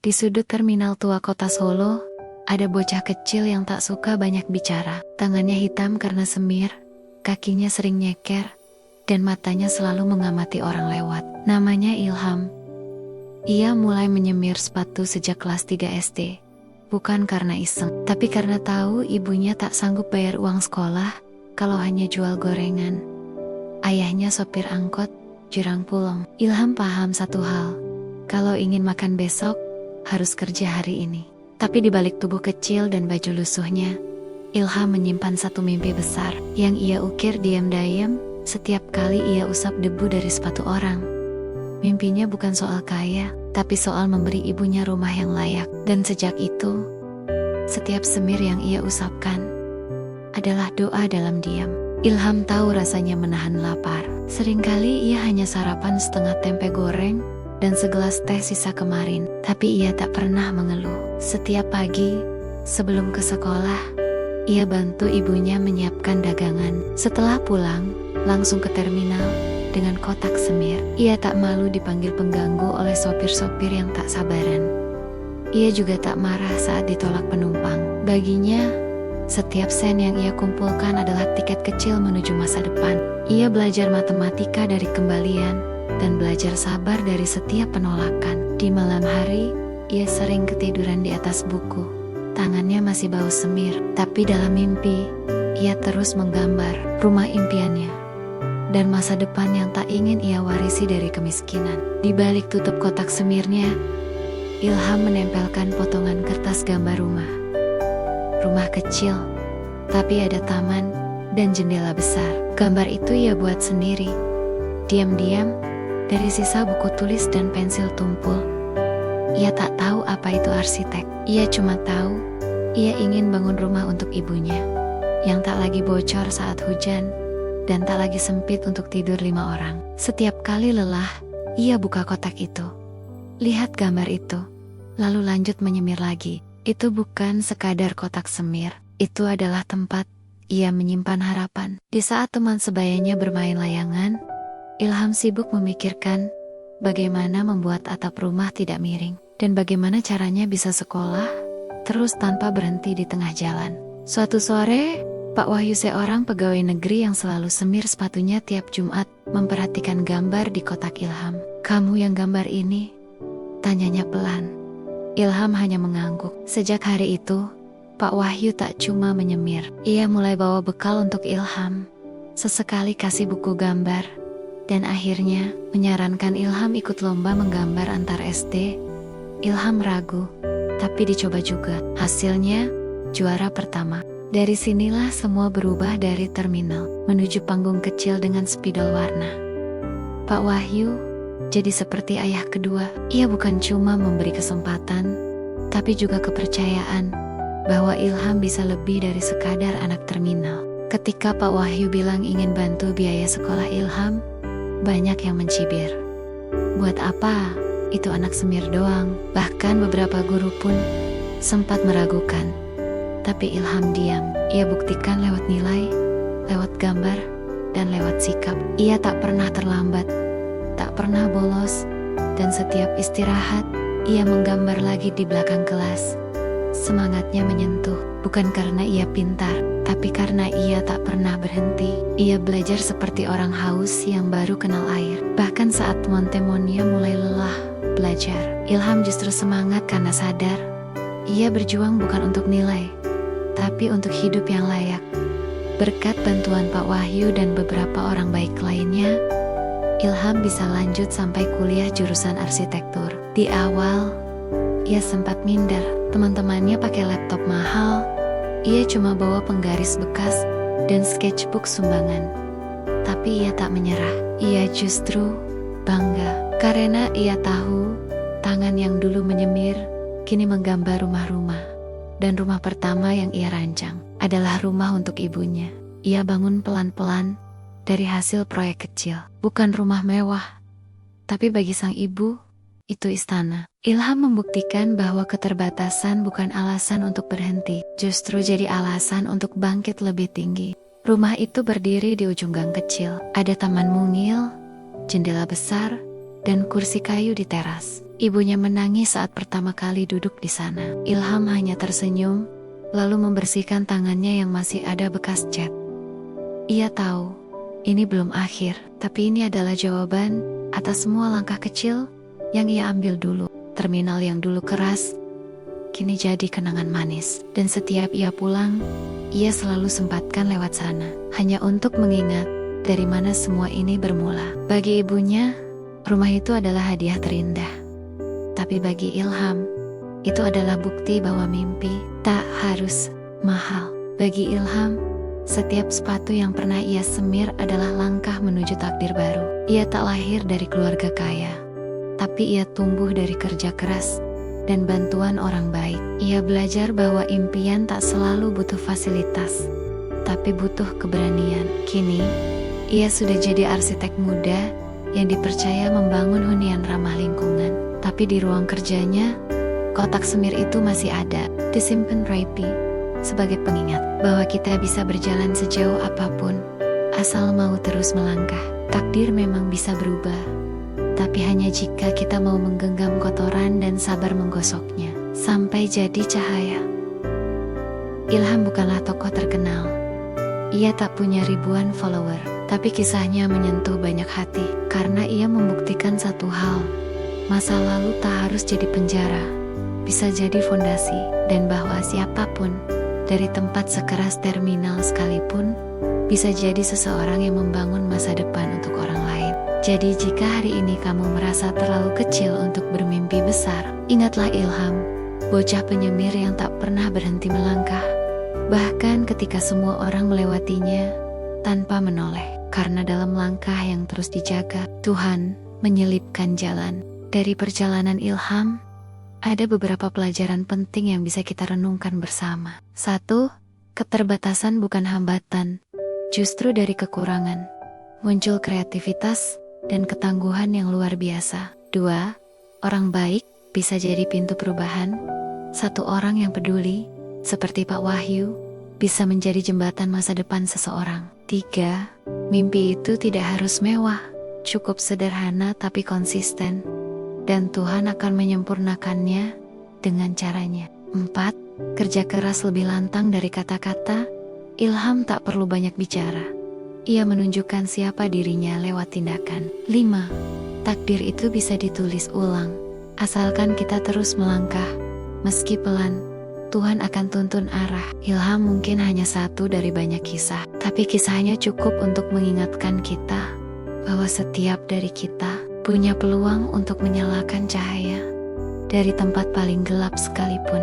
Di sudut terminal tua kota Solo, ada bocah kecil yang tak suka banyak bicara. Tangannya hitam karena semir, kakinya sering nyeker, dan matanya selalu mengamati orang lewat. Namanya Ilham. Ia mulai menyemir sepatu sejak kelas 3 SD. Bukan karena iseng, tapi karena tahu ibunya tak sanggup bayar uang sekolah kalau hanya jual gorengan. Ayahnya sopir angkot, jurang pulong. Ilham paham satu hal, kalau ingin makan besok, harus kerja hari ini. Tapi di balik tubuh kecil dan baju lusuhnya, Ilham menyimpan satu mimpi besar yang ia ukir diam-diam setiap kali ia usap debu dari sepatu orang. Mimpinya bukan soal kaya, tapi soal memberi ibunya rumah yang layak. Dan sejak itu, setiap semir yang ia usapkan adalah doa dalam diam. Ilham tahu rasanya menahan lapar. Seringkali ia hanya sarapan setengah tempe goreng dan segelas teh sisa kemarin, tapi ia tak pernah mengeluh. Setiap pagi, sebelum ke sekolah, ia bantu ibunya menyiapkan dagangan. Setelah pulang, langsung ke terminal dengan kotak semir. Ia tak malu dipanggil pengganggu oleh sopir-sopir yang tak sabaran. Ia juga tak marah saat ditolak penumpang. Baginya, setiap sen yang ia kumpulkan adalah tiket kecil menuju masa depan. Ia belajar matematika dari kembalian dan belajar sabar dari setiap penolakan. Di malam hari, ia sering ketiduran di atas buku. Tangannya masih bau semir, tapi dalam mimpi, ia terus menggambar rumah impiannya dan masa depan yang tak ingin ia warisi dari kemiskinan. Di balik tutup kotak semirnya, Ilham menempelkan potongan kertas gambar rumah. Rumah kecil, tapi ada taman dan jendela besar. Gambar itu ia buat sendiri, diam-diam, dari sisa buku tulis dan pensil tumpul. Ia tak tahu apa itu arsitek. Ia cuma tahu, ia ingin bangun rumah untuk ibunya, yang tak lagi bocor saat hujan, dan tak lagi sempit untuk tidur 5 orang. Setiap kali lelah, ia buka kotak itu, lihat gambar itu, lalu lanjut menyemir lagi. Itu bukan sekadar kotak semir, itu adalah tempat ia menyimpan harapan. Di saat teman sebayanya bermain layangan, Ilham sibuk memikirkan bagaimana membuat atap rumah tidak miring, dan bagaimana caranya bisa sekolah terus tanpa berhenti di tengah jalan. Suatu sore, Pak Wahyu, seorang pegawai negeri yang selalu semir sepatunya tiap Jumat, memperhatikan gambar di kotak Ilham. "Kamu yang gambar ini?" tanyanya pelan. Ilham hanya mengangguk. Sejak hari itu, Pak Wahyu tak cuma menyemir. Ia mulai bawa bekal untuk Ilham. Sesekali kasih buku gambar, dan akhirnya menyarankan Ilham ikut lomba menggambar antar SD. Ilham ragu, tapi dicoba juga. Hasilnya, juara pertama. Dari sinilah semua berubah, dari terminal menuju panggung kecil dengan spidol warna. Pak Wahyu jadi seperti ayah kedua. Ia bukan cuma memberi kesempatan, tapi juga kepercayaan bahwa Ilham bisa lebih dari sekadar anak terminal. Ketika Pak Wahyu bilang ingin bantu biaya sekolah Ilham, banyak yang mencibir. Buat apa? Itu anak semir doang. Bahkan beberapa guru pun sempat meragukan. Tapi Ilham diam. Ia buktikan lewat nilai, lewat gambar, dan lewat sikap. Ia tak pernah terlambat, tak pernah bolos, dan setiap istirahat, ia menggambar lagi di belakang kelas. Semangatnya menyentuh, bukan karena ia pintar, tapi karena ia tak pernah berhenti. Ia belajar seperti orang haus yang baru kenal air. Bahkan saat teman-temannya mulai lelah belajar, Ilham justru semangat karena sadar ia berjuang bukan untuk nilai, tapi untuk hidup yang layak. Berkat bantuan Pak Wahyu dan beberapa orang baik lainnya, Ilham bisa lanjut sampai kuliah jurusan arsitektur. Di awal, ia sempat minder. Teman-temannya pakai laptop mahal, ia cuma bawa penggaris bekas dan sketchbook sumbangan. Tapi ia tak menyerah. Ia justru bangga karena ia tahu tangan yang dulu menyemir kini menggambar rumah-rumah. Dan rumah pertama yang ia rancang adalah rumah untuk ibunya. Ia bangun pelan-pelan dari hasil proyek kecil. Bukan rumah mewah, tapi bagi sang ibu, itu istana. Ilham membuktikan bahwa keterbatasan bukan alasan untuk berhenti, justru jadi alasan untuk bangkit lebih tinggi. Rumah itu berdiri di ujung gang kecil. Ada taman mungil, jendela besar, dan kursi kayu di teras. Ibunya menangis saat pertama kali duduk di sana. Ilham hanya tersenyum, lalu membersihkan tangannya yang masih ada bekas cat. Ia tahu, ini belum akhir, tapi ini adalah jawaban atas semua langkah kecil yang ia ambil dulu. Terminal yang dulu keras, kini jadi kenangan manis. Dan setiap ia pulang, ia selalu sempatkan lewat sana, hanya untuk mengingat dari mana semua ini bermula. Bagi ibunya, rumah itu adalah hadiah terindah. Tapi bagi Ilham, itu adalah bukti bahwa mimpi tak harus mahal. Bagi Ilham, setiap sepatu yang pernah ia semir adalah langkah menuju takdir baru. Ia tak lahir dari keluarga kaya, tapi ia tumbuh dari kerja keras dan bantuan orang baik. Ia belajar bahwa impian tak selalu butuh fasilitas, tapi butuh keberanian. Kini, ia sudah jadi arsitek muda yang dipercaya membangun hunian ramah lingkungan. Tapi di ruang kerjanya, kotak semir itu masih ada, disimpan rapi, sebagai pengingat bahwa kita bisa berjalan sejauh apapun, asal mau terus melangkah. Takdir memang bisa berubah, tapi hanya jika kita mau menggenggam kotoran dan sabar menggosoknya, sampai jadi cahaya. Ilham bukanlah tokoh terkenal. Ia tak punya ribuan follower, tapi kisahnya menyentuh banyak hati, karena ia membuktikan satu hal. Masa lalu tak harus jadi penjara, bisa jadi fondasi, dan bahwa siapapun, dari tempat sekeras terminal sekalipun, bisa jadi seseorang yang membangun masa depan untuk orang lain. Jadi jika hari ini kamu merasa terlalu kecil untuk bermimpi besar, ingatlah Ilham, bocah penyemir yang tak pernah berhenti melangkah, bahkan ketika semua orang melewatinya tanpa menoleh. Karena dalam langkah yang terus dijaga, Tuhan menyelipkan jalan. Dari perjalanan Ilham, ada beberapa pelajaran penting yang bisa kita renungkan bersama. 1. Keterbatasan bukan hambatan, justru dari kekurangan muncul kreativitas dan ketangguhan yang luar biasa. 2. Orang baik bisa jadi pintu perubahan. Satu orang yang peduli, seperti Pak Wahyu, bisa menjadi jembatan masa depan seseorang. 3. Mimpi itu tidak harus mewah, cukup sederhana tapi konsisten, dan Tuhan akan menyempurnakannya dengan caranya. 4. Kerja keras lebih lantang dari kata-kata. Ilham tak perlu banyak bicara. Ia menunjukkan siapa dirinya lewat tindakan. 5. Takdir itu bisa ditulis ulang. Asalkan kita terus melangkah, meski pelan, Tuhan akan tuntun arah. Ilham mungkin hanya satu dari banyak kisah, tapi kisahnya cukup untuk mengingatkan kita bahwa setiap dari kita punya peluang untuk menyalakan cahaya dari tempat paling gelap sekalipun.